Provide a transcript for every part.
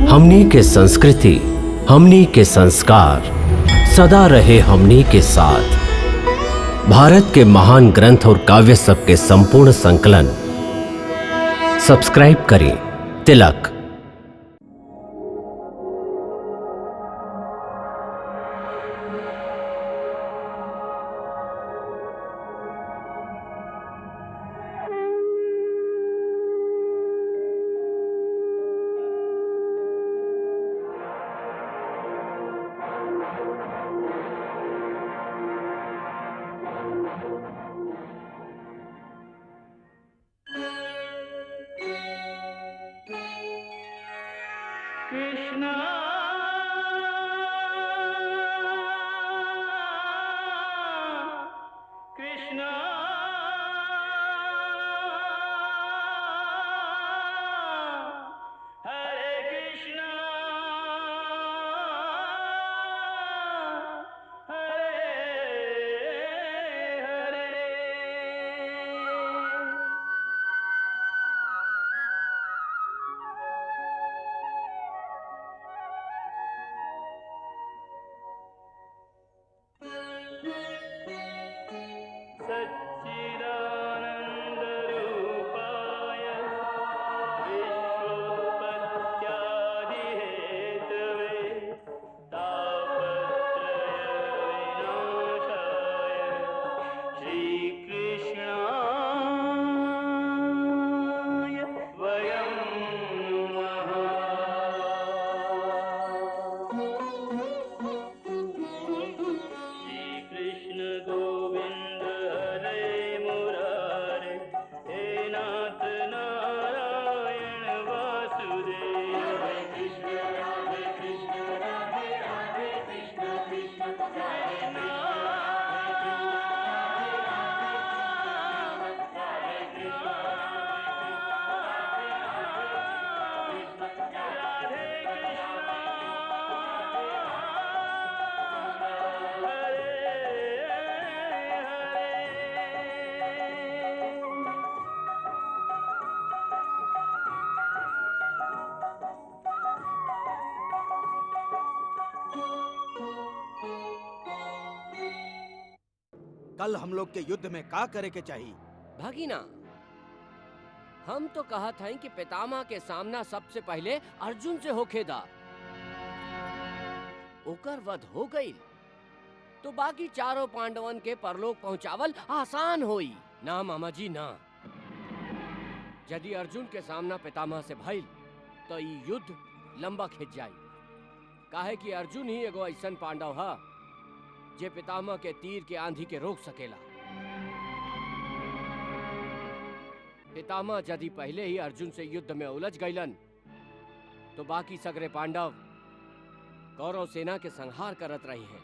हमनी के संस्कृति, हमनी के संस्कार सदा रहे हमनी के साथ। भारत के महान ग्रंथ और काव्य सब के संपूर्ण संकलन सब्सक्राइब करें तिलक। कृष्णा कृष्णा हरे कृष्णा हरे हरे। सच्चिदानन्दरूपाय विश्वोत्पत्त्यादिहेतवे तापत्रयविनाशाय श्रीकृष्णाय वयं नमः। श्रीकृष्ण गोविंद हरे मुरारे, हे नाथ नारायण वासुदेव। हरे कृष्ण राधे राधे कृष्ण कृष्ण हरे कल हम लोग के युद्ध में का करे के चाहिए? भगीना, हम तो कहत हई कि पितामह के सामना सबसे पहले अर्जुन से होखेदा। ओकर वध हो गई तो बाकी चारों पांडवन के परलोक पहुंचावल आसान होई। ना मामा जी ना, यदि अर्जुन के सामना पितामह से भइल तो ये युद्ध लंबा खिंच जाई। काहे कि अर्जुन ही एगो ऐसन पांडव है जे पितामह के तीर के आंधी के रोक सकेला। पितामह यदि पहले ही अर्जुन से युद्ध में उलझ गईलन तो बाकी सगरे पांडव कौरव सेना के संहार करत रही हैं।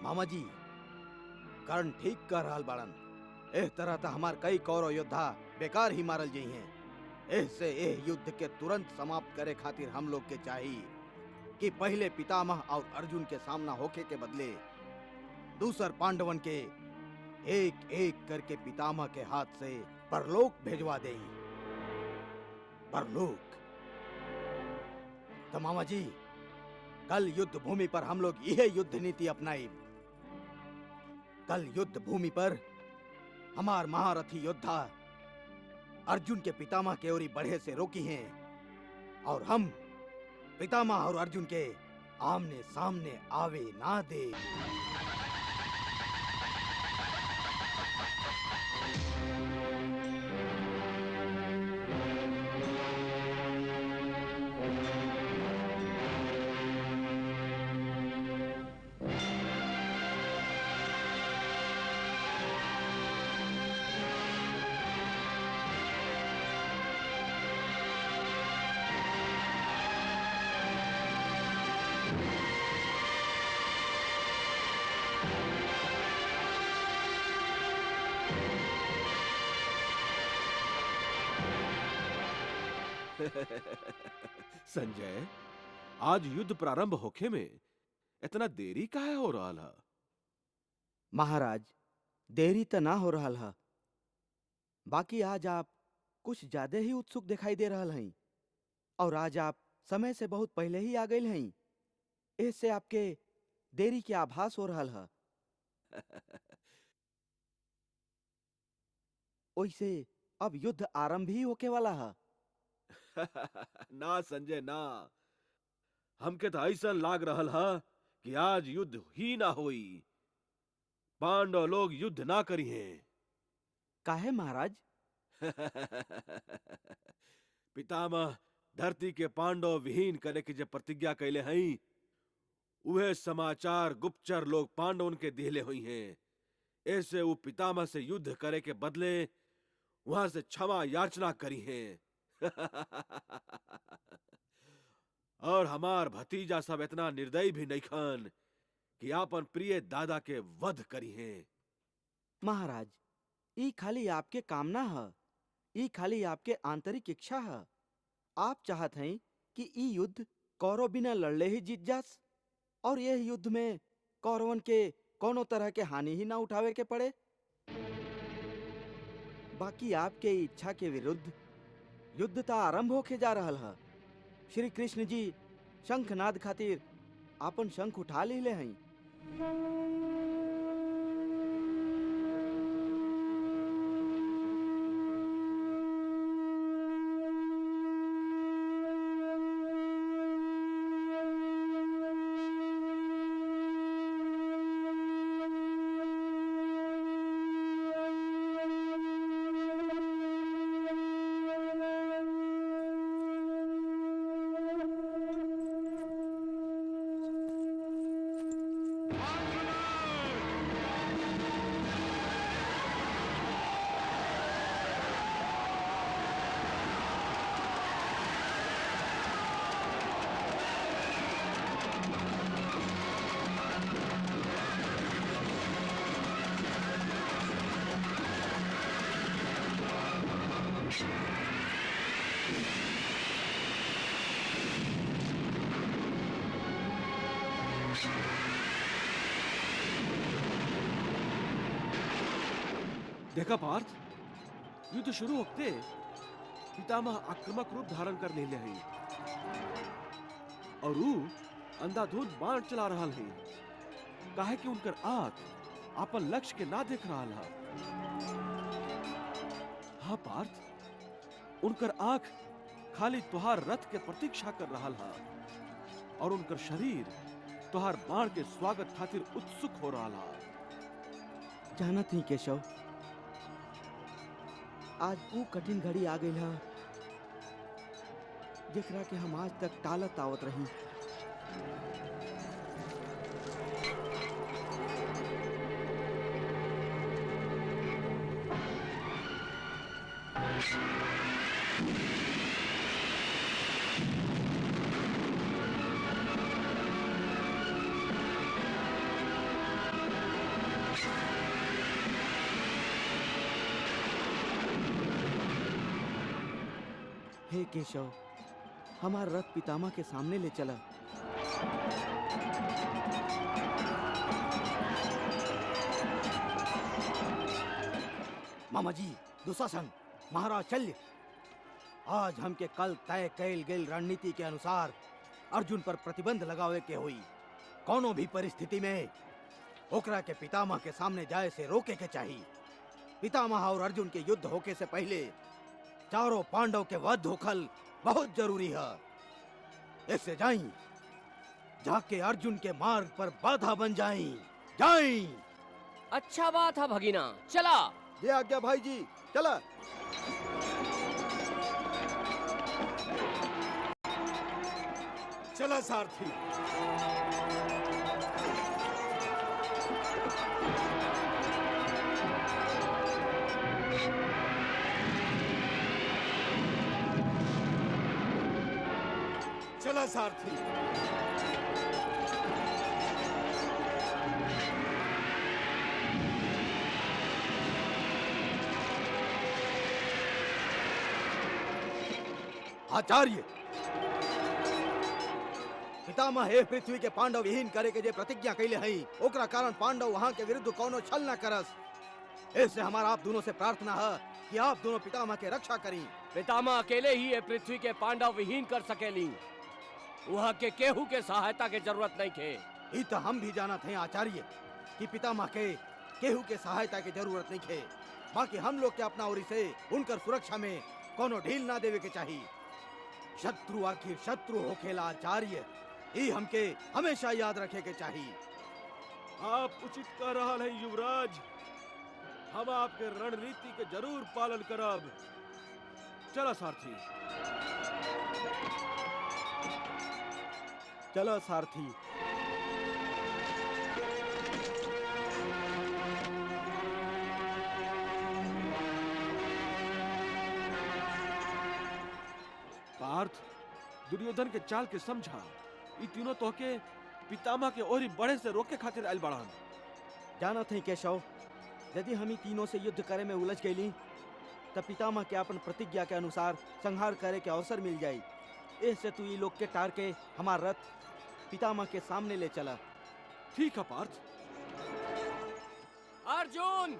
मामा जी, कर्ण ठीक कर रहल बाड़न। एह तरह तो हमार कई कौरव योद्धा बेकार ही मारल गई हैं। ऐसे एह युद्ध के तुरंत समाप्त करे खातिर हम लोग के चाहिए कि पहले पितामह और अर्जुन के सामना होके के बदले दूसर पांडवन के एक एक करके पितामह के हाथ से परलोक भेजवा दें। परलोक तो मामा जी, कल युद्ध भूमि पर हम लोग यह युद्ध नीति अपनाई। कल युद्ध भूमि पर हमार महारथी योद्धा अर्जुन के पितामह के ओरी बढ़े से रोकी हैं और हम पितामह और अर्जुन के आमने सामने आवे ना दे। संजय, आज युद्ध प्रारंभ होखे में इतना देरी काहे हो रहा है? महाराज, देरी तो ना हो रहा है, बाकी आज आप कुछ ज्यादा ही उत्सुक दिखाई दे रहा हैं और आज आप समय से बहुत पहले ही आ गई हैं। इससे आपके देरी के आभास हो रहा है। ओइसे अब युद्ध आरंभ ही होके वाला है। ना संजय ना, हमके तो ऐसा लाग रहल हा कि आज युद्ध ही ना होई। पांडव लोग युद्ध ना करी हैं। काहे महाराज? पितामह धरती के पांडव विहीन करे की जब प्रतिज्ञा कैले हई, उहे समाचार गुप्तचर लोग पांडवन के दिहले हुई हैं। ऐसे वो पितामह से युद्ध करे के बदले वहां से क्षमा याचना करी हैं। और हमार भतीजा सब इतना निर्दयी भी नहीं खन कि आपन प्रिय दादा के वध करी हैं। महाराज, ई खाली आपके कामना है, ई खाली आपके आंतरिक इच्छा है। आप चाहत हैं कि ई युद्ध कौरव बिना लड़ले ही जीत जास, और यह युद्ध में कौरवन के कोनो तरह के हानि ही ना उठावे के पड़े। बाकी आपके इच्छा के विरुद्ध युद्ध ता आरंभ होके जा रहल है। श्री कृष्ण जी शंखनाद खातिर आपन शंख उठा ले हैं। देखा पार्थ, युद्ध शुरू होते पितामह आक्रामक रूप धारण कर ले हैं और वो अंधाधुंध बाण चला रहा है। काहे कि उनकर आंख अपन लक्ष्य के ना देख रहा है। हाँ पार्थ, उनकर आंख खाली तुहार रथ के प्रतीक्षा कर रहा है और उनकर शरीर तुहार बाण के स्वागत खातिर उत्सुक हो रहा है। जानत ही केशव, आज वो कठिन घड़ी आ गई है जेकरा के हम आज तक टालत आवत रही। हे केशव, हमारा रथ पितामह के सामने ले चला। मामा जी, दुशासन, महाराज शल्य, आज हमके कल तय कैल गई रणनीति के अनुसार अर्जुन पर प्रतिबंध लगावे के हुई। कोनो भी परिस्थिति में ओकरा के पितामह के सामने जाए से रोके के चाहिए। पितामह और अर्जुन के युद्ध होके से पहले चारों पांडव के वध होखल बहुत जरूरी है। इससे जाई जाके अर्जुन के मार्ग पर बाधा बन जाई। अच्छा बात है भगीना, चला। ये आज्ञा भाई जी, चला। चला सारथी। चला सारथी। आचार्य, पितामह हे पृथ्वी के पांडव विहीन करे के जे प्रतिज्ञा कैले हई, ओकरा कारण पांडव वहां के विरुद्ध कोनो छल न करस। इससे हमारा आप दोनों से प्रार्थना है कि आप दोनों पितामह के रक्षा करी। पितामह अकेले ही ये पृथ्वी के पांडव विहीन कर सकेली। वहाँ के केहू के सहायता के जरूरत नहीं थे। ई तो हम भी जानत हैं आचार्य कि पितामह के केहू के सहायता की जरूरत नहीं है। बाकी हम लोग के अपना ओरी से उनकर सुरक्षा में कोनो ढील ना देवे के चाहिए। शत्रु आखिर शत्रु होखेला आचार्य, ई हमके हमेशा याद रखे के चाहिए। आप उचित कह रहा है युवराज। हम आपके रणनीति के जरूर पालन करब। चला सारथी। चलो सारथी। पार्थ, दुर्योधन के चाल के समझा। ई तीनों तोहके पितामह के ओरी बड़े से रोके खातिर आइल बाड़न। जानत हैं केशव, यदि हम ई तीनों से युद्ध करे में उलझ गईली तब पितामह के अपन प्रतिज्ञा के अनुसार संहार करे के अवसर मिल जाई। ऐसे तू ई लोग के टार के हमार रथ पितामह के सामने ले चला। ठीक है पार्थ। अर्जुन,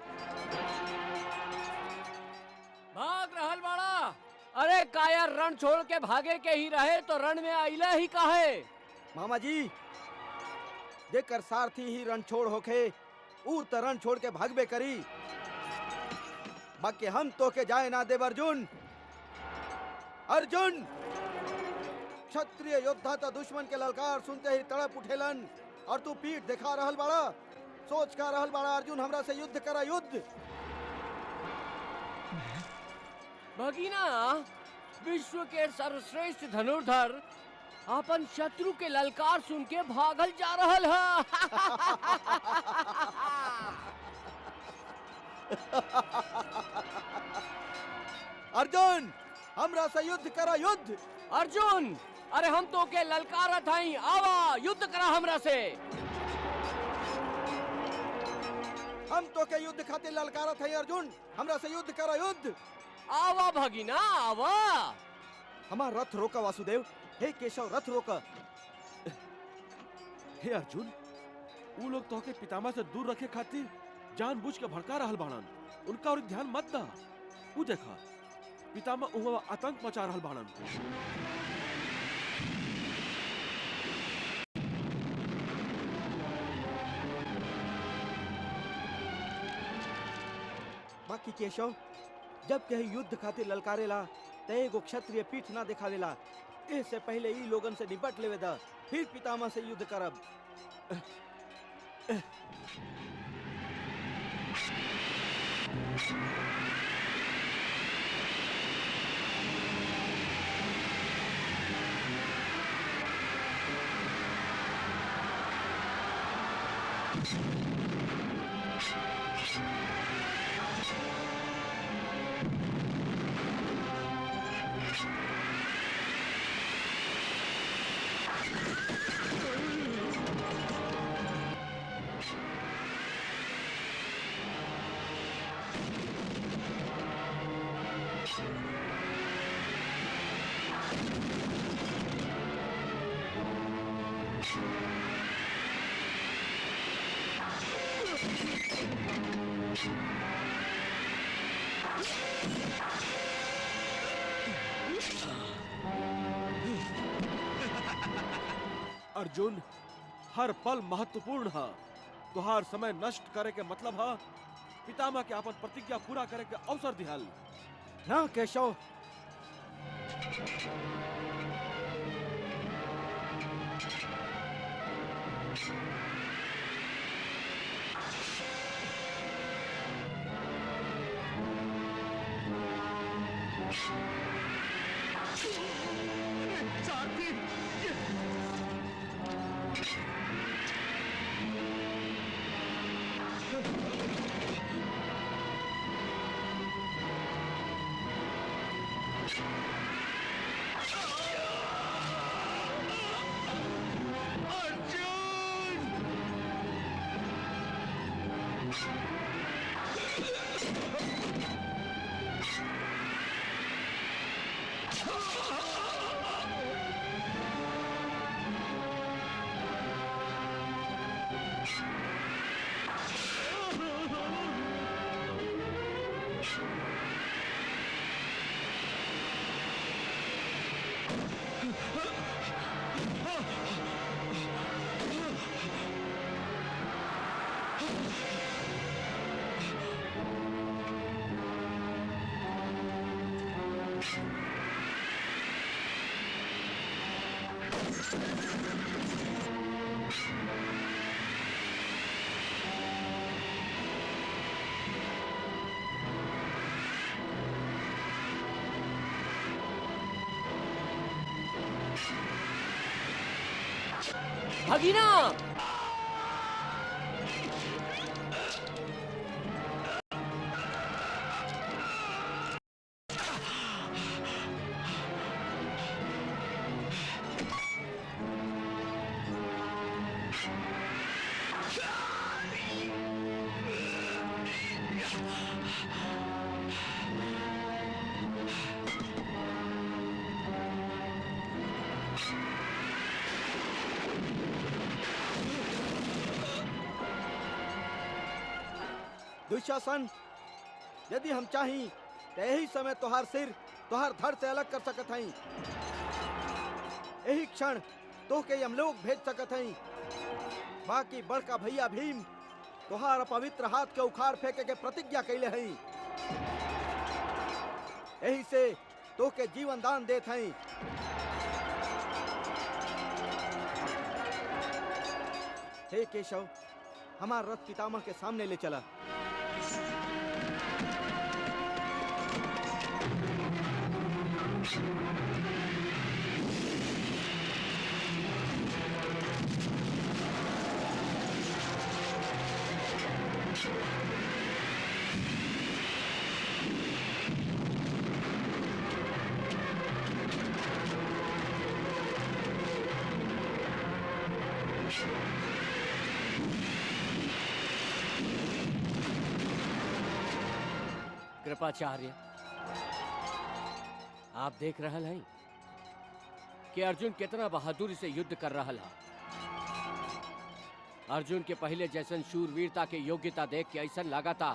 भाग रहल बाड़ा। अरे कायर, रण छोड़ के भागे के ही रहे तो रण में आइला ही काहे? मामा जी, देखकर सारथी ही रण छोड़ होके ऊ तो रण छोड़ के भागबे करी। बाकी हम तो के जाए ना देव अर्जुन। अर्जुन, क्षत्रिय योद्धा तो दुश्मन के ललकार सुनते ही तड़प उठेलन और तू पीठ दिखा रहल बाड़ा। सोच का रहल बाड़ा अर्जुन, हमरा से युद्ध करा युद्ध। भगीना, विश्व के सर्वश्रेष्ठ धनुर्धर अपन शत्रु के ललकार सुन के भागल जा रहल है। अर्जुन, हमरा से युद्ध करा युद्ध। अर्जुन, अरे हम तो के ललकारत हई, आवा युद्ध करा हमरा से। हम तो के युद्ध खातिर ललकारत है अर्जुन, हमरा से युद्ध करा युद्ध। आवा भगीना आवा। हमार रथ रोका वासुदेव। हे केशव, रथ रोका। हे अर्जुन, वो लोग तोहके पितामह से दूर रखे खातिर जानबूझ के भड़का रहल बाड़न। उनका और ध्यान मत दा। वो देखा, पितामह वहाँ आतंक मचा रहल बाड़न। बाकी केशव, जब कहीं युद्ध खातिर ललकारेला त एगो क्षत्रिय पीठ ना दिखावेला। इससे पहले ई लोगन से निपट लेवे दा, फिर पितामह से युद्ध करब। अर्जुन, हर पल महत्वपूर्ण है। तुहार समय नष्ट करे के मतलब है पितामह के अपन प्रतिज्ञा पूरा करे के अवसर दिहल। ना केशव, अर्जुन! भगीना। दुशासन, यदि हम चाही तो यही समय तोहार सिर तोहार धड़ से अलग कर सकत हई। यही क्षण तोहके यमलोक भेज सकत हई। बाकी बड़का भैया भीम तोहार पवित्र हाथ के उखाड़ फेंके के प्रतिज्ञा कैले हई। यही से तोहके जीवन दान देत हई। हे केशव, हमार रथ पितामह के सामने ले चला। कृपाचार्य, आप देख रहल हैं कि अर्जुन कितना बहादुरी से युद्ध कर रहा है। अर्जुन के पहले जैसन शूरवीरता के योग्यता देख के ऐसा लगा था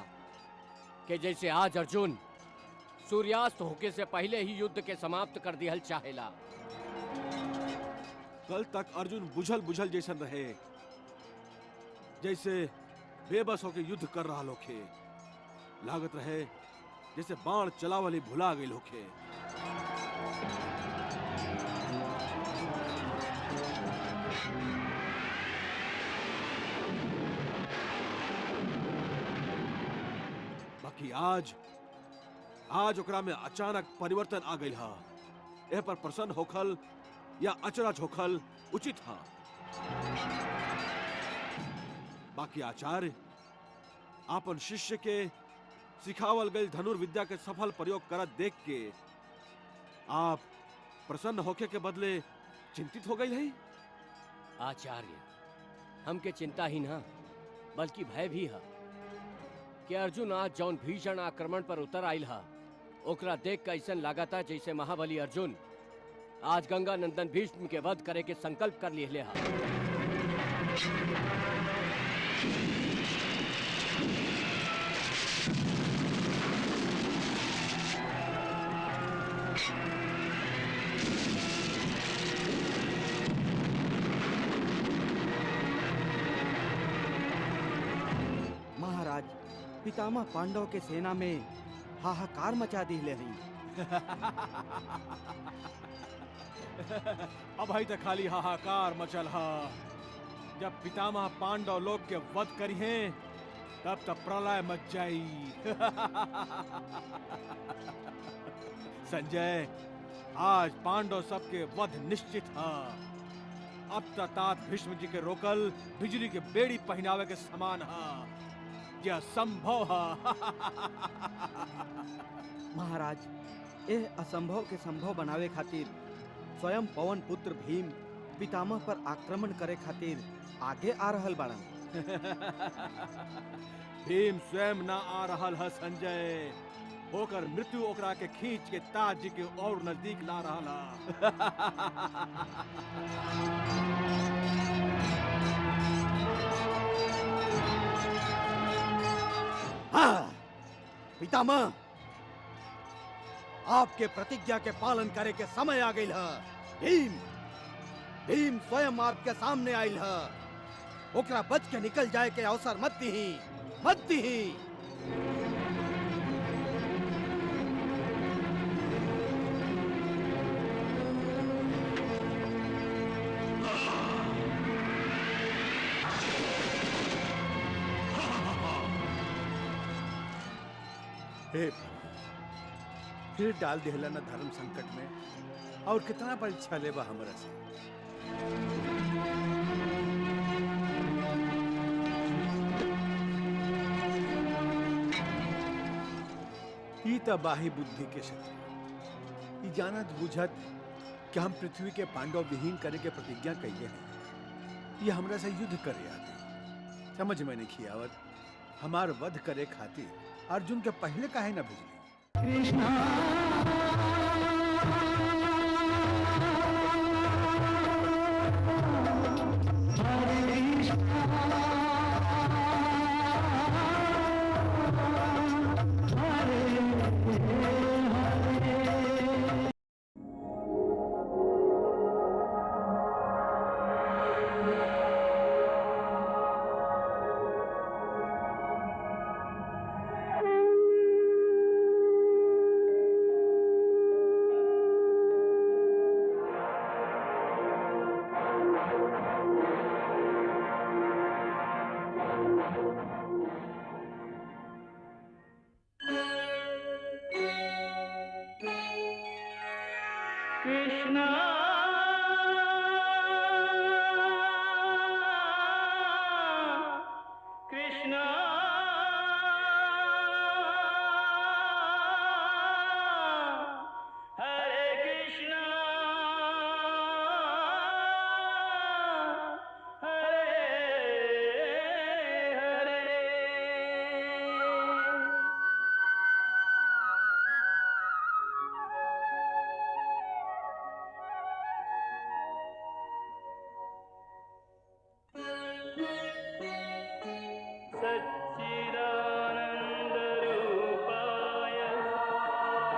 कि जैसे आज अर्जुन सूर्यास्त होके से पहले ही युद्ध के समाप्त कर दिया चाहेला। कल तक अर्जुन बुझल बुझल जैसन रहे, जैसे बेबस होके युद्ध कर रहा लोखे। लागत रहे जैसे बाण चलावली भुला गई लोखे। बाकी आज ओकरा में अचानक परिवर्तन आ गई हा। एह पर प्रसन्न होखल या अचरज होखल उचित हा। बाकी आचार्य आपन शिष्य के सिखावल गई धनुर्विद्या के सफल प्रयोग करत देख के आप प्रसन्न होके के बदले चिंतित हो गई है। आचार्य, हमके चिंता ही ना बल्कि भय भी है कि अर्जुन आज जौन भीषण आक्रमण पर उतर आयल हा, ओकरा देख के ऐसा लागता जैसे महाबली अर्जुन आज गंगा नंदन भीष्म के वध करे के संकल्प कर लिए हा। महाराज, पितामह पांडव के सेना में हाहाकार मचा दिले हई। अब ही तक खाली हाहाकार मचल हा। जब पितामह पांडव लोग के वध करी हैं, तब तक प्रलय मच जाई। संजय, आज पांडव सबके वध निश्चित हा। अब तात भीष्म जी के रोकल बिजली के बेड़ी पहनावे के समान हा। यह संभव हा। महाराज, यह असंभव के संभव बनावे खातिर स्वयं पवन पुत्र भीम पितामह पर आक्रमण करे खातिर आगे आ रहल बाड़न। भीम स्वयं ना आ रहल है संजय, होकर मृत्यु ओकरा के खींच के ताज जी के और नजदीक ला रहल है। हाँ, पितामह, आपके प्रतिज्ञा के पालन करे के समय आ गई है। भीम स्वयं आपके सामने आयल है। ओकरा बच के निकल जाए के अवसर मत दीही। हे प्रभु, फिर डाल दिहला न धर्म संकट में, और कितना परीक्षा लेबा हमरा से। ई तबाही बुद्धि के शत्रु, ई जानत बुझत कि हम पृथ्वी के पांडव विहीन करे के प्रतिज्ञा कइले हैं। ये हमरा से युद्ध करे आते, समझ में नहीं आवत हमार वध करे खातिर अर्जुन के पहले काहे न भेजली। कृष्णा कृष्णा हरे कृष्णा हरे हरे। सच्चिदानन्दरूपाय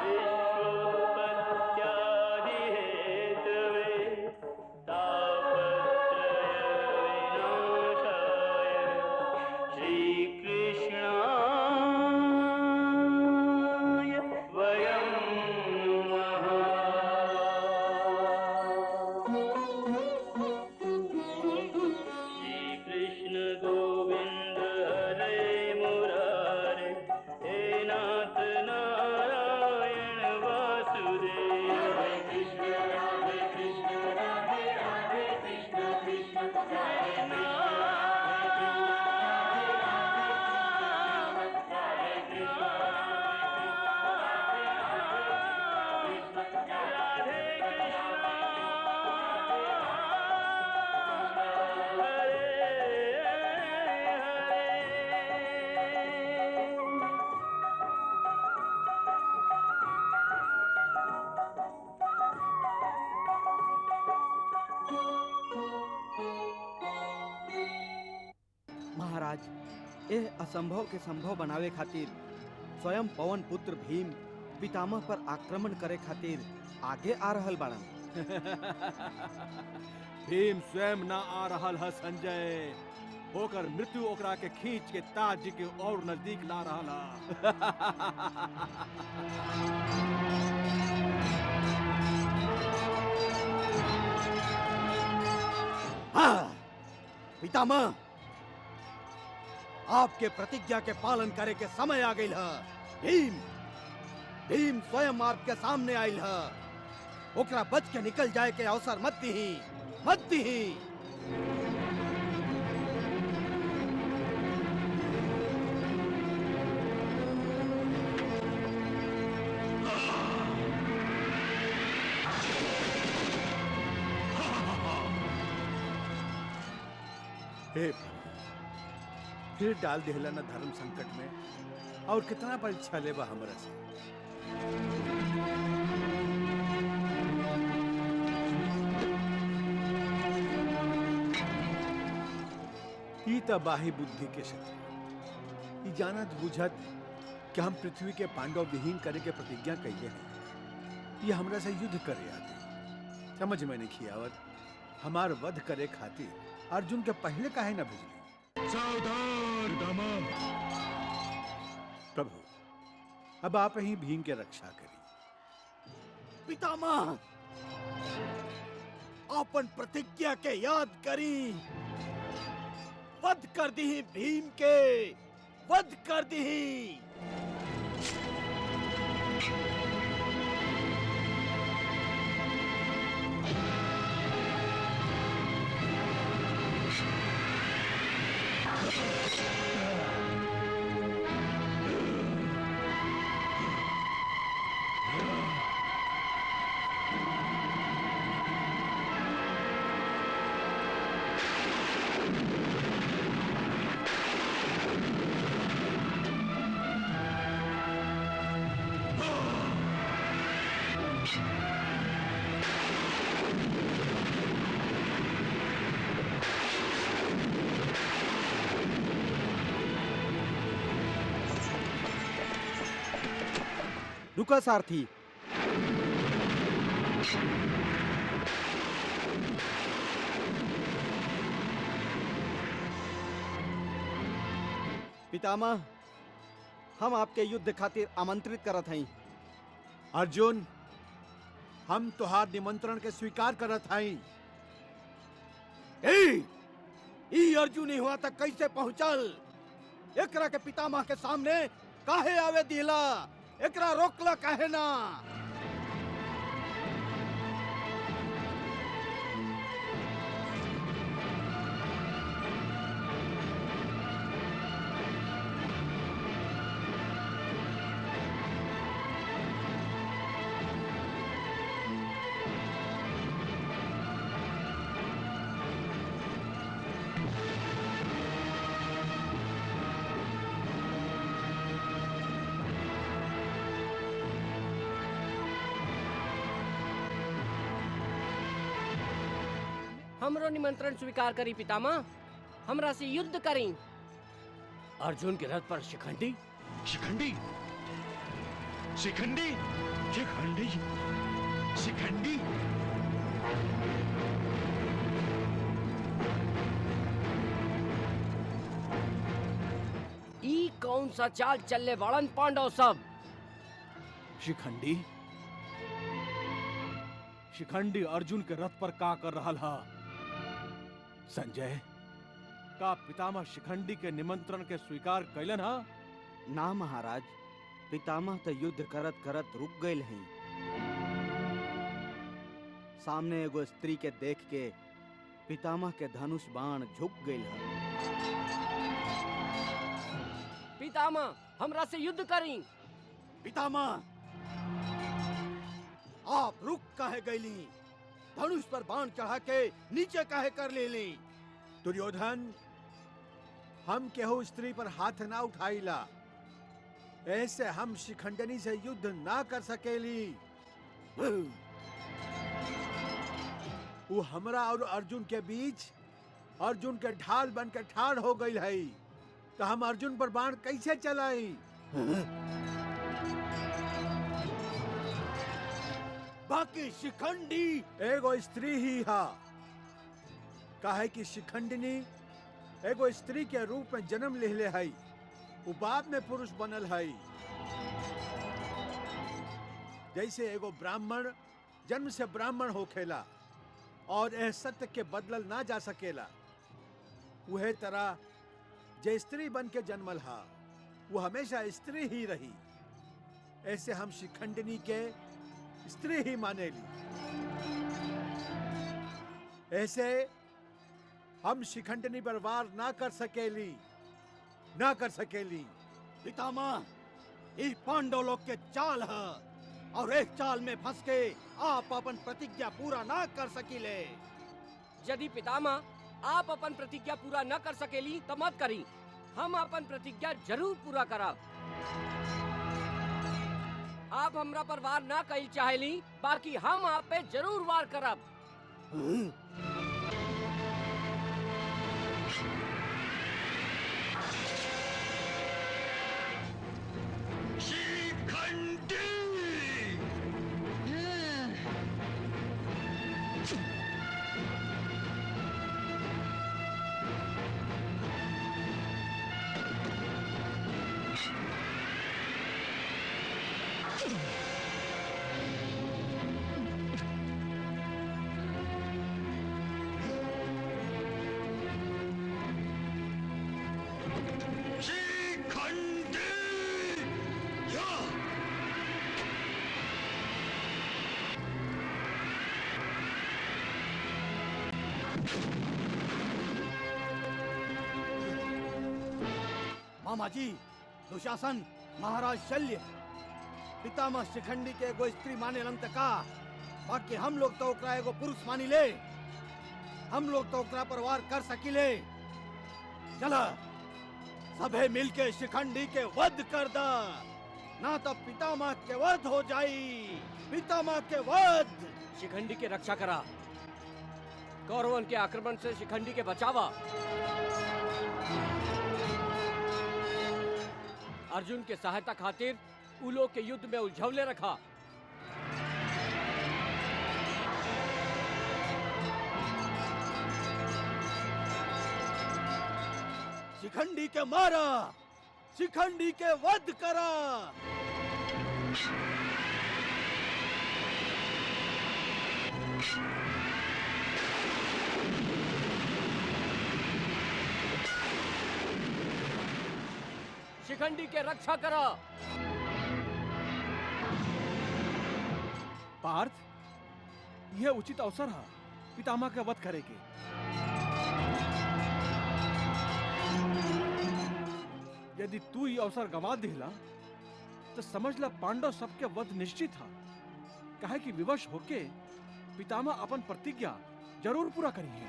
विश्वोत्पत्त्यादिहेतवे तापत्रयविनाशाय श्रीकृष्णाय वयं नमः। श्रीकृष्ण गोविंद हरे मुरारे, हे नाथ नारायण वासुदेव। हरे कृष्ण राधे राधे कृष्ण कृष्ण हरे महाराज, यह असंभव के संभव बनावे खातिर स्वयं पवन पुत्र भीम पितामह पर आक्रमण करे खातिर आगे आ रहल बाड़न। भीम स्वयं ना आ रहल है संजय, होकर मृत्यु ओकरा के खींच के ताज जी के और नजदीक ला रहल है। हाँ, पितामह, आपके प्रतिज्ञा के पालन करे के समय आ गई है। भीम भीम स्वयं आपके सामने आयल है। ओकरा बच के निकल जाए के अवसर मत दीही, मत दीही। हे प्रभु, फिर डाल दिहला न धर्म संकट में, और कितना परीक्षा लेबा हमरा से। ई तबाही बुद्धि के शत्रु, ई जानत बुझत कि हम पृथ्वी के पांडव विहीन करे के प्रतिज्ञा कइले हैं। ये हमरा से युद्ध करे आते, समझ में नहीं आवत हमार वध करे खातिर अर्जुन के पहले काहे न भेजली। सावधान दामा। प्रभु, अब आप ही भीम के रक्षा करी। पितामह, अपन प्रतिज्ञा के याद करी। वध कर दी भीम के, वध कर दी। रुका सारथी। पितामह, हम आपके युद्ध खातिर आमंत्रित करत हई। अर्जुन, हम तुहार निमंत्रण के स्वीकार करत हई। ई अर्जुन ही हुआ तक कैसे पहुंचल? एकरा के पितामह के सामने काहे आवे दिला? एकरा रोकला काहे ना? हमरो निमंत्रण स्वीकार करी पितामह, हमरा से युद्ध करी। अर्जुन के रथ पर शिखंडी शिखंडी शिखंडी शिखंडी शिखंडी। ई कौन सा चाल चलने वालन पांडव सब? शिखंडी शिखंडी अर्जुन के रथ पर का कर रहा हा? संजय, का पितामह शिखंडी के निमंत्रण के स्वीकार कैलन हा? ना महाराज, पितामह तो युद्ध करत करत रुक गए हैं। सामने एगो स्त्री के देख के पितामह के धनुष बाण झुक गए है। पितामह, हमरा से युद्ध करी। पितामह, आप रुक काहे गईली? धनुष पर बाण चढ़ा के नीचे काहे कर लेली? दुर्योधन, हम केहू स्त्री पर हाथ ना उठाईला, ऐसे हम शिखंडनी से युद्ध ना कर सकेली। वो हमरा और अर्जुन के बीच अर्जुन के ढाल बन के ठाड़ हो गई है, तो हम अर्जुन पर बाण कैसे चलाई? बाकी शिखंडी एगो स्त्री ही हा, काहे कि शिखंडिनी एगो स्त्री के रूप में जन्म लेले है, वो बाद में पुरुष बनल है। जैसे एगो ब्राह्मण जन्म से ब्राह्मण होखेला और यह सत्य के बदलल ना जा सकेला, वह तरह जे स्त्री बन के जन्मल हा, वो हमेशा स्त्री ही रही। ऐसे हम शिखंडिनी के स्त्री ही मानेली। ऐसे हम शिखंडिनी पर वार ना कर सकेली, ना कर सकेली। पितामह, ई पांडव लोग के चाल है, और एक चाल में फंस के आप अपन प्रतिज्ञा पूरा ना कर सकीले। यदि पितामह आप अपन प्रतिज्ञा पूरा न कर सकेली तो मत करी, हम अपन प्रतिज्ञा जरूर पूरा करब। आप हमरा पर वार ना कइल चाहेली, बाकी हम आप पे जरूर वार करब। शिखंडी मामा जी, दुशासन, महाराज शल्य, पितामह शिखंडी के एगो स्त्री माने लन त का, बाकी हम लोग तो ओकरा एगो पुरुष मानी ले। हम लोग तो ओकरा पर वार कर सकीले। चला सभे मिलके शिखंडी के वध कर दा, ना तो पितामह के वध हो जाई। पितामह के वध। शिखंडी के रक्षा करा, कौरवन के आक्रमण से शिखंडी के बचावा। अर्जुन के सहायता खातिर उ लोग के युद्ध में उलझवले रखा। शिखंडी के मारा, शिखंडी के वध करा। शिखंडी के रक्षा करा। पार्थ, यह उचित अवसर है पितामह का वध करे के। यदि तू ये अवसर गंवा दिला तो समझ ला पांडव सबके वध निश्चित है। कहे कि विवश होके पितामह अपन प्रतिज्ञा जरूर पूरा करेंगे।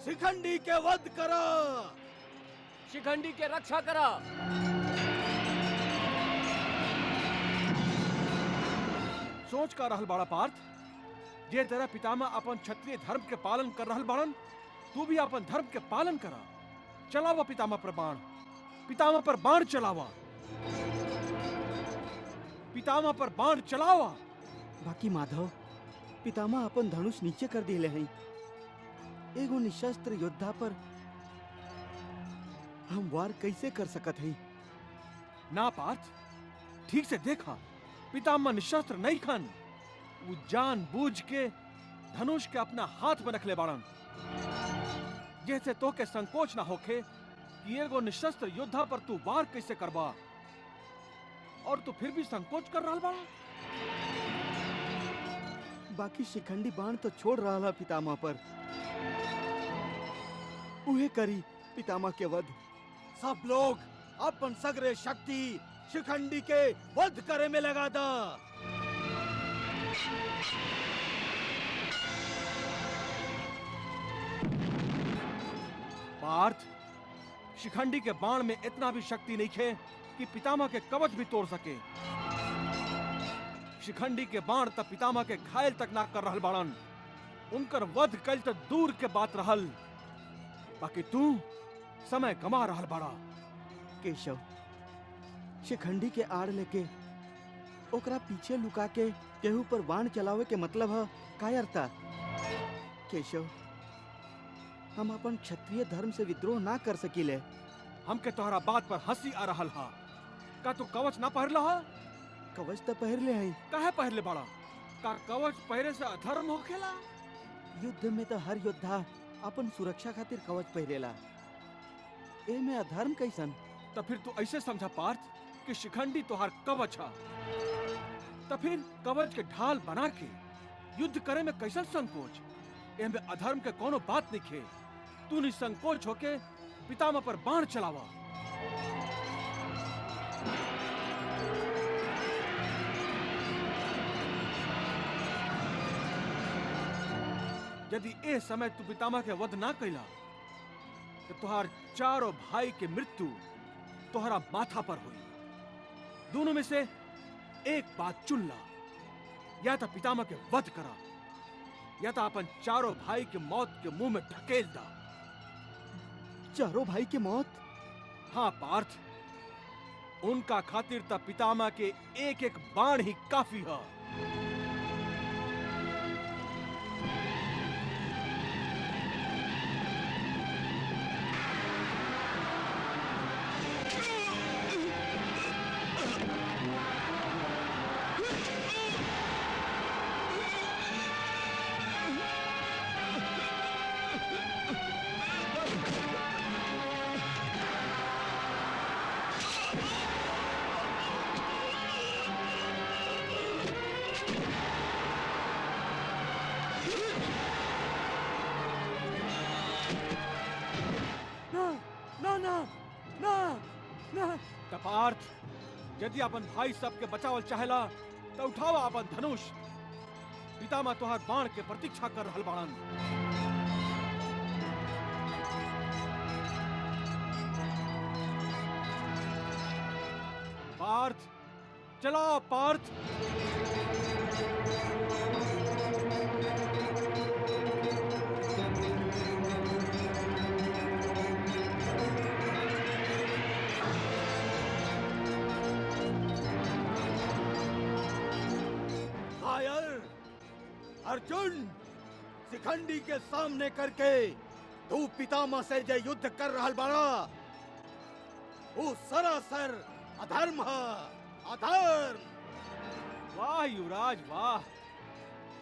शिखंडी के वध करा, शिखंडी के रक्षा करा। सोच का रहल बाड़ा पार्थ, जे तेरा पितामह अपन क्षत्रिय धर्म के पालन कर रहल बाड़न, तू भी अपन धर्म के पालन करा। चलावा पितामह पर बाण, पितामह पर बाण चलावा, पितामह पर बाण चलावा। बाकी माधव, पितामह अपन धनुष नीचे कर दिले हैं। एगो निशस्त्र योद्धा पर हम वार कैसे कर सकत हैं? ना पार्थ, ठीक से देखा, पितामह निशस्त्र नहीं खन। वो जान बूझ के धनुष के अपना हाथ में रखले बाड़न, जैसे तो के संकोच ना होखे कि एगो निशस्त्र योद्धा पर तू वार कैसे करबा, और तू फिर भी संकोच कर रहा बाड़ा। बाकी शिखंडी बाण तो छोड़ रहा है पितामह पर। उहे करी पितामह के वध। सब लोग अपन सगरे शक्ति शिखंडी के वध करे में लगा दा। पार्थ, शिखंडी के बाण में इतना भी शक्ति नहीं है कि पितामह के कवच भी तोड़ सके। शिखंडी के बाण तब पितामह के घायल तक ना कर रहल बाड़न। उनकर वध कल तक दूर के बात रहल। बाकी तू समय गमा रहल बाड़ा। केशव, शिखंडी के आड़ लेके ओकरा पीछे लुका के केहू पर बाण चलावे के मतलब है कायरता। केशव, हम अपन क्षत्रिय धर्म से विद्रोह ना कर सकीले। हमके तोहरा बात पर हंसी आ रहल हा। का तू कवच ना पहरला हा? कवच तो पहर ले हैं। काहे पहरले बाड़ा? का कवच पहरे से अधर्म होखेला? युद्ध में तो हर योद्धा अपन सुरक्षा खातिर कवच पहरेला। ए में अधर्म कैसन? तो फिर तू ऐसे समझा पार्थ कि शिखंडी तोहार कवच हा। तो फिर कवच के ढाल बना के युद्ध करे में कैसन संकोच? एमे अधर्म के कोनो बात नहीं खे। तू निसंकोच होके पितामह पर बाण चलावा। यदि ए समय तू पितामह के वध ना कैला तो तुहार चारों भाई के मृत्यु तोहरा माथा पर हुई। दोनों में से एक बात चुन ला, या तो पितामह के वध करा या तो अपन चारों भाई के मौत के मुंह में ढकेल दा। चारों भाई की मौत? हाँ पार्थ, उनका खातिर तब पितामह के एक एक बाण ही काफी है। पार्थ, यदि अपन भाई सबके बचावल चाहेला तो उठावा अपन धनुष। पितामह तोहर बाण के प्रतीक्षा कर रहल बाड़न। पार्थ, चला पार्थ। अर्जुन, शिखंडी के सामने करके तू पितामह से जो युद्ध कर रहल बाड़ा, वो सरासर अधर्म है, अधर्म। वाह युवराज वाह,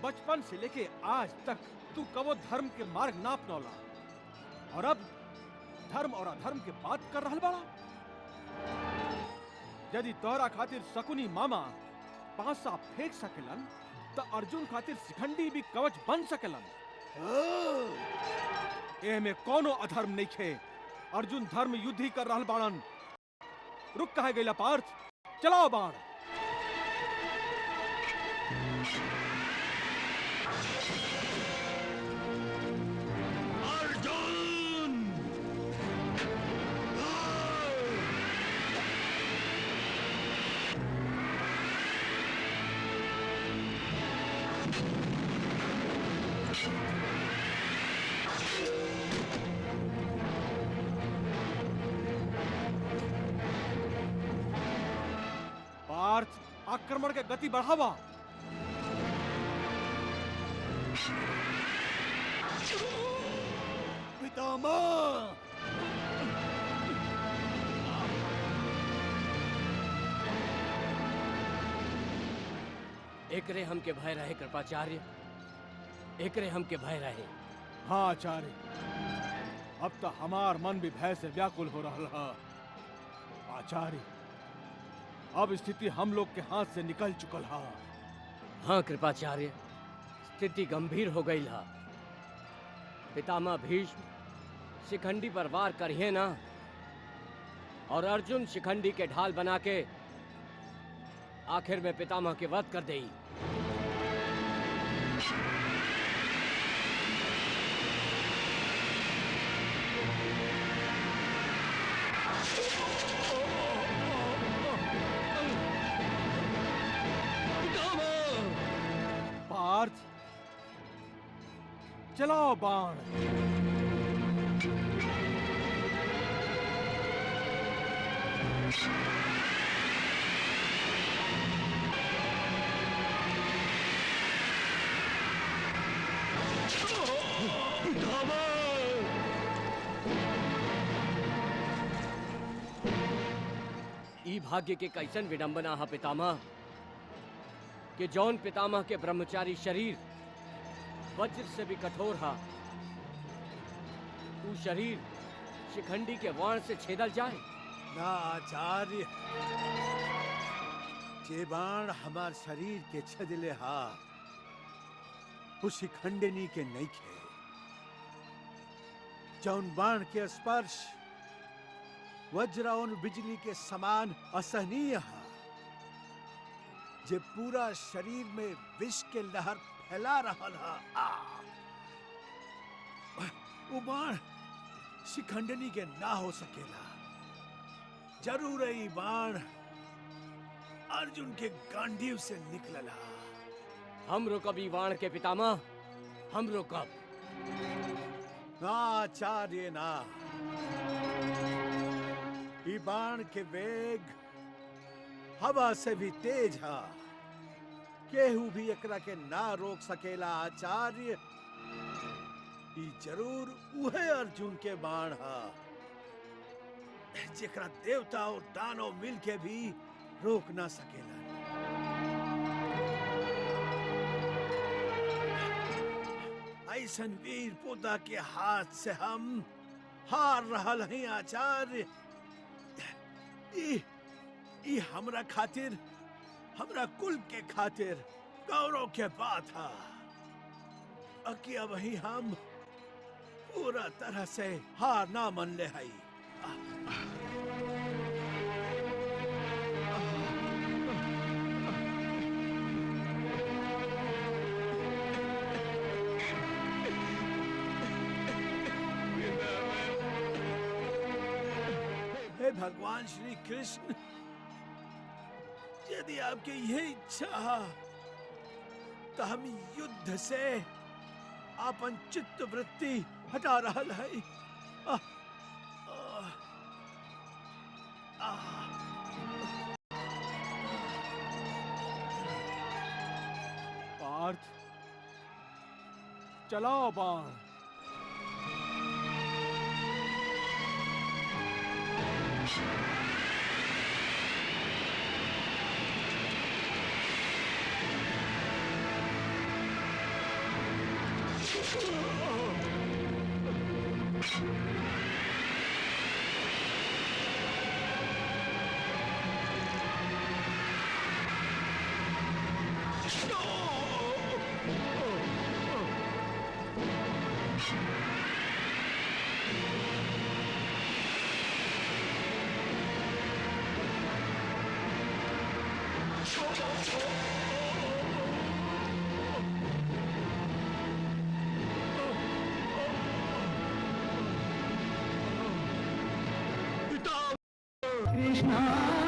बचपन से लेके आज तक तू कबो धर्म के मार्ग ना अपनौला और अब धर्म और अधर्म के बात कर रहल बाड़ा। यदि तोहरा खातिर शकुनी मामा पांसा फेंक सकेलन तो अर्जुन खातिर शिखंडी भी कवच बन सकेलन। एमे कोनो अधर्म नहीं खे। अर्जुन धर्म युद्ध ही कर रहल बाड़न। रुक कहे गइला पार्थ, चलाओ बाण। अर्जुन! पार्थ, आक्रमण के गति बढ़ावा। पितामह, एकरे हमके भय रहे कृपाचार्य, एकरे हमके भय रहे। हाँ आचार्य, अब तो हमार मन भी भय से व्याकुल हो रहा है। आचार्य, अब स्थिति हम लोग के हाथ से निकल चुकल है। हाँ कृपाचार्य, स्थिति गंभीर हो गई है। पितामह भीष्म शिखंडी पर वार करिए ना, और अर्जुन शिखंडी के ढाल बना के आखिर में पितामह के वध कर देई। पार्थ, चलाओ बाण। ई भाग्य के कैसन विडंबना है पितामह कि जौन पितामह के ब्रह्मचारी शरीर वज्र से भी कठोर हा, ऊ शरीर शिखंडी के वाण से छेदल जाए। ना आचार्य, जे बाण हमार शरीर के छदले हा उस शिखंडिनी के नहीं खे। जौन बाण के स्पर्श वज्र और बिजली के समान असहनीय है, जे पूरा शरीर में विष के लहर फैला रहा है। वो बाण शिखंडिनी के ना हो सकेला। जरूर ही बाण अर्जुन के गांडीव से निकलला। हम रोकब ई वाण के पितामह, हम रोकब। ना आचार्य ना, ई बाण के वेग हवा से भी तेज है। केहू भी एकरा के ना रोक सकेला आचार्य। ई जरूर उहे अर्जुन के बाण है जेकरा देवता और दानव मिल के भी रोक ना सकेला। ऐसन वीर पोता के हाथ से हम हार रहल हैं आचार्य। ई हमरा खातिर, हमरा कुल के खातिर गौरव के बात है। अकी अब ही हम पूरा तरह से हार ना मन ले हई। हे भगवान श्री कृष्ण, यदि आपकी यही इच्छा है तो हम युद्ध से अपन चित्त वृत्ति हटा रहल है। पार्थ, चलाओ बाण। कृष्णा